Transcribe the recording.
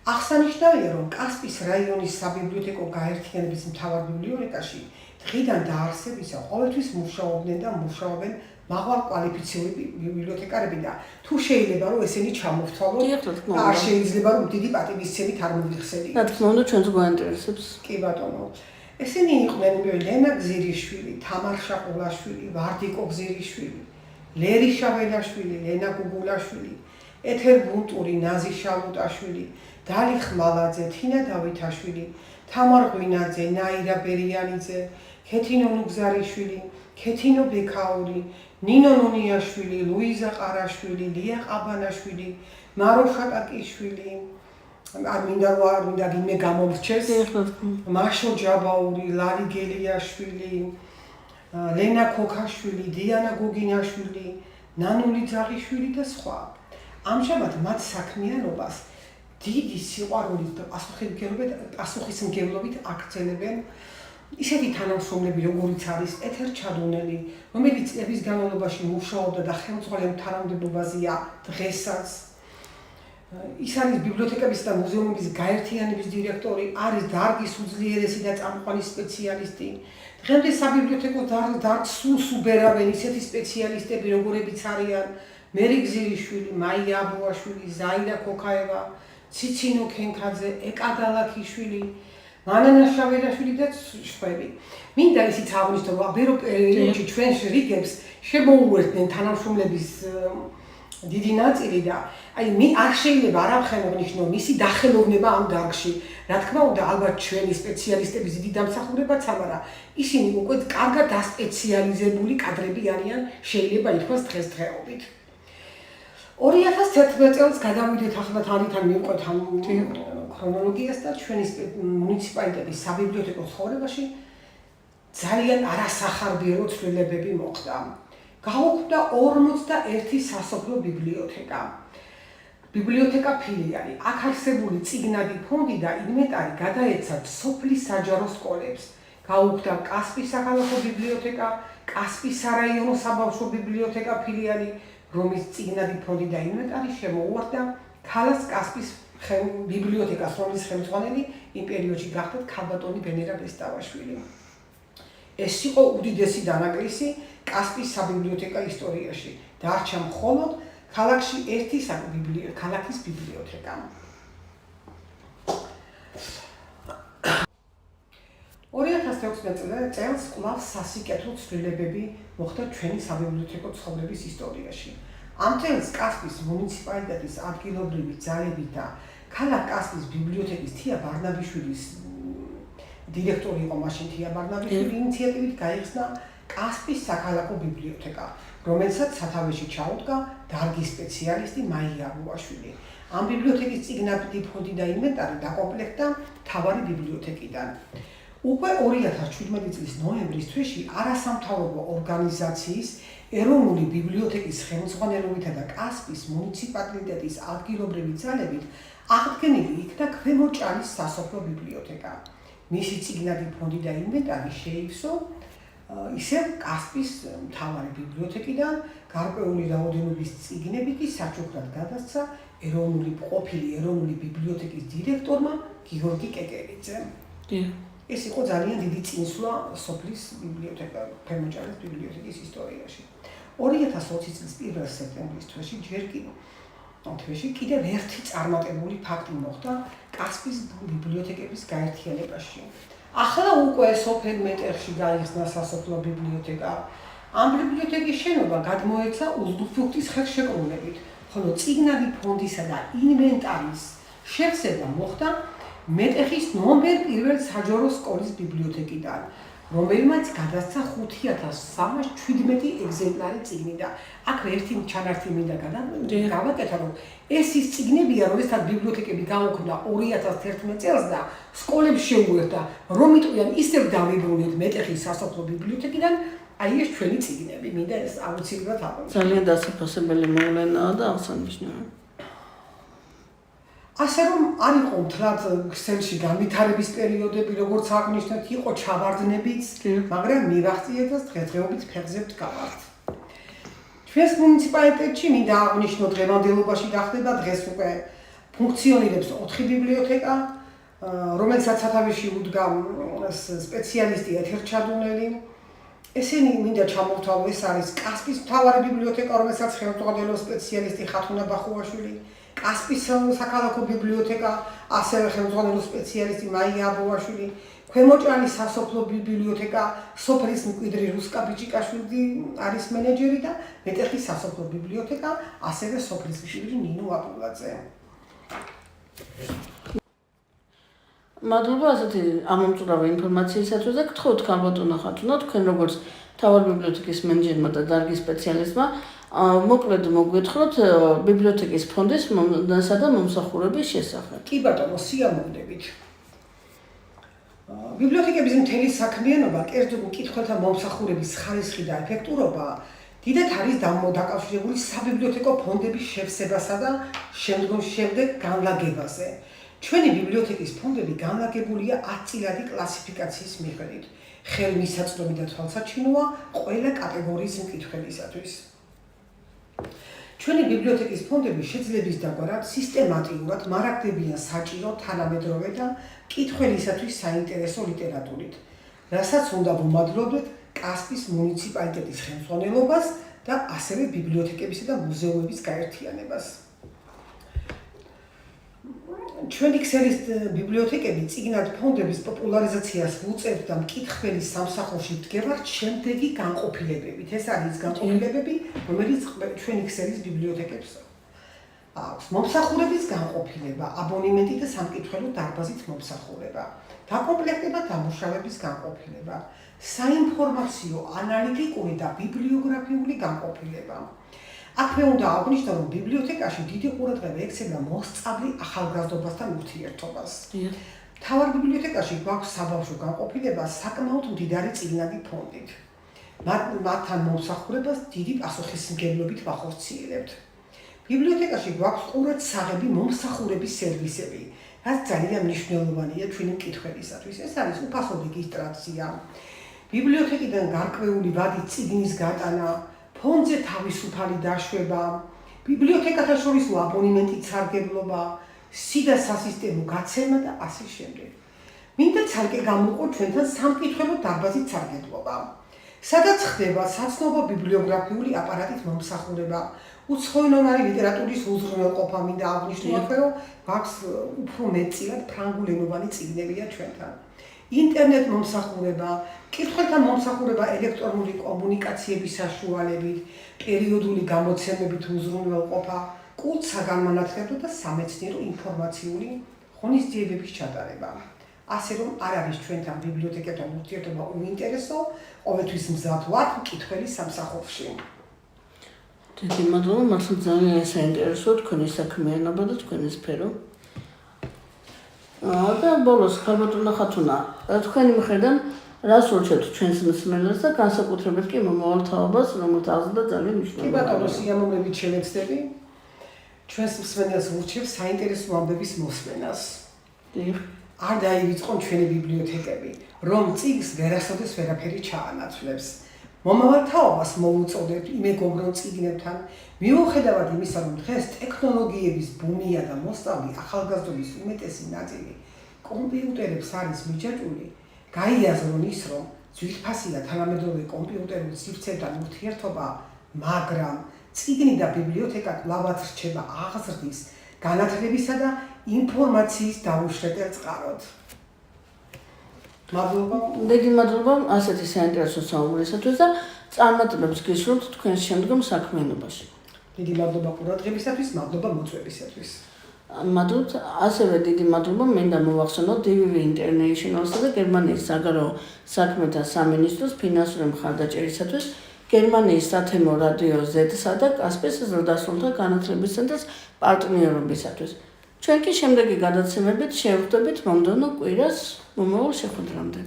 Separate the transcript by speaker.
Speaker 1: აღსანიშნავია, რომ კასპის რაიონის საბიბლიოთეკო გაერთიანების მთავარ ბიბლიოთეკაში დღიდან დაარსებისა ყოველთვის მუშაობდნენ და მუშაობენ მაღალკვალიფიციური ბიბლიოთეკარები და თუ შეიძლება რომ ესენი ჩამოვთვალოთ და შეიძლება რომ დიდი პატივისცემით არ მოვიხსენიოთ.
Speaker 2: რა თქმა უნდა, ჩვენც გვაინტერესებს.
Speaker 1: კი ბატონო. ესენი იყვნენ ლენა გზირიშვილი, თამარ შაყულაშვილი, ვარდიკო გზირიშვილი, ლერი შაველაშვილი, ლენა გუგულაშვილი, ეთერ ბუნტური, ნაზი შალუტაშვილი, დალი ხმალაძე, თინა დავითაშვილი, თამარ ღვინაძე, ნაირა ბერიანიძე, ქეთინო ნუგზარიშვილი, ქეთინო ბექაური, ნინო ნონიაშვილი, ლუიზა ყარაშვილი, ლია ყაბანაშვილი, მარო შაკაკიშვილი, არ მინდა ვინმე გამომრჩეს, მაშო ჯაბაური, ლალი გელიაშვილი, ლენა ქოქაშვილი, დიანა გოგინაშვილი, ნანული ძაღიშვილი და სხვა. ამჟამად მათ საქმიანობას დიდი სიყვარულით და პასუხისმგებლობით აგრძელებენ ისეთი თანამშრომლები, როგორიც არის ეთერ ჩადუნელი, რომელიც წლების განმავლობაში მუშაობდა და ხელმძღვანელ თანამდებობაზეა დღესაც. ის არის ბიბლიოთეკების და მუზეუმების გაერთიანების დირექტორი, არის დარგის უძლიერესი და წამყვანი სპეციალისტი. დღემდე საბიბლიოთეკო დარგს სულს უბერავენ ისეთი სპეციალისტები, როგორებიც არიან მერი გზირიშვილი, მაია აბუაშვილი, ზაირა ქოქაევა, ციცინო ქენქაძე, ეკადალაკიშვილი, მანანა შაველაშვილი და სხვები. მინდა ისიც აღვნიშნო, რომ ბერო პერიოდში ჩვენს რიგებს შემოუერთდნენ თანამშრომლების დიდი ნაწილი და არ შეიძლება არ აღხსენო მისი დახელოვნება ამ დარგში. რა თქმა უნდა, ალბათ ჩვენი სპეციალისტების დიდი დამსახურებაც ამარა. ისინი უკვე კარგად დასპეციალიზებული კადრები არიან, შეიძლება ითქვას დღესდღეობით. 2011 წელს გადავიდეთ ახლა თანთან მივყვეთ ამ ქრონოლოგიას და ჩვენი მუნიციპალიტეტის საბიბლიოთეკო ცხოვრებაში ძალიან არასახარბიელო ცვლილებები მოხდა. გაუქმდა 41 სასოფლო ბიბლიოთეკა. ბიბლიოთეკა ფილიალი, აქ არსებული წიგნადი ფონდი და ინვენტარი გადაეცა სოფლის საჯარო სკოლებს. გაუქმდა კასპის საქალაქო ბიბლიოთეკა, კასპის სარაიონო საბავშვო ბიბლიოთეკა ფილიალი, რომლის წიგნადი ფონდი და ინვენტარი შემოუერთდა ქალაქ კასპის ბიბლიოთეკას, რომლის ხელმძღვანელი იმ პერიოდში გახდა ქალბატონი ვენერა ბესტავაშვილი. ეს იყო უდიდესი დანაკლისი კასპის საბიბლიოთეკა ისტორიაში. დარჩა მხოლოდ ქალაქში ერთი ქალაქის ბიბლიოთეკა. 2016 წელს კვლავ სასიკეთო ცვლილებები მოხდა ჩვენი საბიბლიოთეკო ცხოვრების ისტორიაში. ამ წელს კასპის მუნიციპალიტეტის ადგილობრივი ძალებით და ქალაქ კასპის ბიბლიოთეკის თია ბარნაბიშვილის დირექტორი იყო მაშინ თია ბარნაბიშვილი ინიციატივით გაიხსნა კასპის საქალაქო ბიბლიოთეკა, რომელსაც სათავეში ჩაუდგა დარგის სპეციალისტი მაია აბუაშვილი. ამ ბიბლიოთეკის წიგნადი ფონდი და ინვენტარი დაკომპლექტდა მთავარი ბიბლიოთეკიდან. უკვე 2017 წლის ნოემბრის თვეში არასამთავრობო ორგანიზაციის ეროვნული ბიბლიოთეკის ხელმძღვანელობითა და კასპის მუნიციპალიტეტის ადგილობრივი ძალებით აღდგენილი იქნა ქვემო ჭალის სასოფლო ბიბლიოთეკა. მისი წიგნადი ფონდი და ინვენტარი შეივსო ისევ კასპის მთავარი ბიბლიოთეკიდან, გარკვეული რაოდენობის წიგნები კი საჩუქრად გადასცა ყოფილი ეროვნული ბიბლიოთეკის დირექტორმა გიორგი კეკელიძემ. ეს იყო ძალიან დიდი წინსვლა სოფლის ბიბლიოთეკა, ქვემო ჭალის ბიბლიოთეკის ისტორიაში. 2020 წლის 1 სექტემბრის თვეში კიდევ ერთი წარმატებული ფაქტი მოხდა კასპის ბიბლიოთეკების გაერთიანებაში. ახლა უკვე სოფელ მეტერში გაიხსნა სასოფლო ბიბლიოთეკა. ამ ბიბლიოთეკის შენობა გადმოეცა უსდუფლუხტის ხელშეკრულებით, ხოლო წიგნადი ფონდისა და ინვენტარის შევსება მოხდა მეტეხის ნომერ 1 საჯარო სკოლის ბიბლიოთეკიდან, რომელმაც გადასცა 5317 ეგზემპლარი წიგნი და აქ ერთი ჩანართი მინდა გავაკეთა, რომ ეს ის წიგნებია, რომელსაც ბიბლიოთეკები გაუქმდა 2011 წელს და სკოლებს შეუერთდა, რომ იტყვიან ისევ დავიბრუნეთ მეტეხის სასოფლო ბიბლიოთეკიდან, ეს ჩვენი წიგნები, მინდა ეს აუცილებლად აღვნიშნო.
Speaker 2: ძალიან დასაფასებელი მოვლენაა და აღსანიშნავია.
Speaker 1: ასე რომ არ იყო მთლად ქსელში განვითარების პერიოდები, როგორც აღნიშნეთ, იყო ჩავარდნებიც, მაგრამ მივახციეთ და დღესდღეობით ფეხზე ვდგავართ. ჩვენს მუნიციპალიტეტში მინდა აღვნიშნო დღევანდელობაში გახდება დღეს უკვე ფუნქციონირებს 4 ბიბლიოთეკა, რომელსაც სათავეში უდგა სპეციალისტი ეთერჩადუნელი. ესენი მინდა ჩამოვთვალო, ეს არის კასპის მთავარი ბიბლიოთეკა, რომელსაც ხელმძღვანელობს სპეციალისტი ხათუნა ბახუაშვილი, კასპის საქალაქო ბიბლიოთეკა, ასევე ხელმძღვანელობს სპეციალისტი მაია აბოვაშვილი, ქვემოჭრალის სასოფლო ბიბლიოთეკა, სოფლის მკვიდრი რუსკა ბიჭიკაშვილი არის მენეჯერი და მეტეხის სასოფლო ბიბლიოთეკა, ასევე სოფლის მკვიდრი ნინო აბულაძე.
Speaker 2: მადლობა ასეთი ამომწურავი ინფორმაციისათვის და გთხოვთ ქალბატონო ხათუნა, თქვენ როგორც მთავარი ბიბლიოთეკის მენეჯერმა და დარგის სპეციალისტმა მოკლედ მოგვეთხოთ ბიბლიოთეკის ფონდის მომდენსა და მომსახურების შესახებ.
Speaker 1: კი ბატონო, სიამოვნებით. ბიბლიოთეკების მთელი საქმიანობა, კერძოდ მკითხველთა მომსახურების ხარისხი და ეფექტურობა დიდად არის დაკავშირებული საბიბლიოთეკო ფონდების შევსებასა და შემდეგ განლაგებაზე. ჩვენი ბიბლიოთეკის ფონდები განლაგებულია 10 წილადი კლასიფიკაციის მიხედვით. ხელმისაწვდომი და თვალსაჩინოა ყველა კატეგორიის მკითხველისათვის. ჩვენი ბიბლიოთეკის ფონდები შეძლების დაგვარად სისტემატიურად მარაგდებიან საჭირო თანამედროვე და მკითხველისათვის საინტერესო ლიტერატურით, რასაც უნდა ვუმადლობთ კასპის მუნიციპალიტეტის ხელმძღვანელობას და ასევე ბიბლიოთეკებისა და მუზეუმების გაერთიანებას. ჩვენი ქსელის ბიბლიოთეკები წიგნად ფონდების პოპულარიზაციას ვუწევთ და მკითხველის სამსახურში ვდგევართ შემდეგი განყოფილებებით. ეს არის განყოფილებები, რომელიც ჩვენი ქსელის ბიბლიოთეკებს აქვს. მომსახურების განყოფილება, აბონემენტი და სამკითხველო დარბაზით მომსახურება, დაკომპლექტება დამუშავების განყოფილება, საინფორმაციო, ანალიტიკური და ბიბლიოგრაფიული განყოფილება. აქვე უნდა აღვნიშნო, რომ ბიბლიოთეკაში დიდი ყურადღება ექცევა მოსწავლე ახალგაზრდობასთან ურთიერთობას. მთავარ ბიბლიოთეკაში გვაქვს საბავშვო განყოფილება საკმაოდ მდიდარი წიგნადი ფონდით. მათთან მომსახურებას დიდი პასუხისმგებლობით ვახორციელებთ. ბიბლიოთეკაში გვაქვს ყურადსაღები მომსახურების სერვისები, რაც ძალიან მნიშვნელოვანია ჩვენი მკითხველისათვის. ეს არის უფასო რეგისტრაცია, ბიბლიოთეკიდან გარკვეული ვადით წიგნის გატანა, ფონდზე თავისუფალი დაშვება, ბიბლიოთეკათა შორის აბონემენტით სარგებლობა, სიდა სასისტემო გაცემა და ასე შემდეგ. მინდა ცალკე გამოვყო ჩვენთან სამკითხველო დარბაზით სარგებლობა, სადაც ხდება საცნობო ბიბლიოგრაფიული აპარატით მომსახურება, უცხოენოვანი ლიტერატურის უზრუნველყოფა. მინდა აღვნიშნო, რომ გვაქვს უფრო მეტწილად ფრანგულენოვანი წიგნებია ჩვენთან. ინტერნეტ მომსახურება, მკითხველთა მომსახურება ელექტრონული კომუნიკაციების საშუალებით, პერიოდული გამოცემებით უზრუნველყოფა, კულტსაგანმანათლებლო და სამეცნიერო ინფორმაციული ღონისძიებების ჩატარება. ასე რომ არ არის ჩვენთან ბიბლიოთეკებთან ურთიერთობა უინტერესო, ყოველთვის მზად ვართ მკითხველის სამსახურში.
Speaker 2: დიდი მადლობა, მართლა ძალიან საინტერესოა თქვენი საქმიანობა და თქვენი სფერო. და ბოლოს ქალბატონო ხათუნა, თქვენი მხრიდან რას ურჩევთ ჩვენს მსმენელს და განსაკუთრებით კი მომავალ თაობას, რომელთა აზრდა ძალიან მნიშვნელოვანია.
Speaker 1: კი ბატონო, სიამოვნებით შევეცდები. ჩვენს მსმენელს ურჩევ საინტერესო ამბების მოსმენას. არ დაივიწყონ ჩვენი ბიბლიოთეკები, რომ წიგნს ვერასოდეს ვერაფერი ჩაანაცვლებს. მომავალ თაობას მოვუწოდებთ იმეგობრულ წიგნებთან, მიუხედავად იმისა, რომ დღეს ტექნოლოგიების ბუმია და მოსწავლე ახალგაზრდობის უმეტესი ნაწილი კომპიუტერებს არის მიჯაჭვული, გაიაზრონ ის, რომ ძვირფასია თანამედროვე კომპიუტერულ სივრცეთან ურთიერთობა, მაგრამ წიგნი და ბიბლიოთეკა კვლავაც რჩება აღზრდის, განათლებისა და ინფორმაციის დაუშრეტელ წყაროდ. მადლობა.
Speaker 2: დიდი მადლობა ასეთი საინტერესო საუბრისათვის და წარმატებებს გისურვებთ თქვენს შემდგომ საქმიანობაში.
Speaker 1: დიდი მადლობა ყურადღებისათვის, მადლობა მოწვევისათვის.
Speaker 2: მადლობთ, ასევე დიდი მადლობა მინდა მოვახსენოთ DVV International-სა და გერმანიის საგარეო საქმეთა სამინისტროს ფინანსური მხარდაჭერისათვის, გერმანიის სათემო რადიო Z-სა და კასპის ზრდასრულთა განათლების ცენტრის პარტნიორობისათვის. ჩვენ კი შემდეგი გადაცემებით შევხვდებით მომდევნო კვირას მომავალ შეხვედრამდე.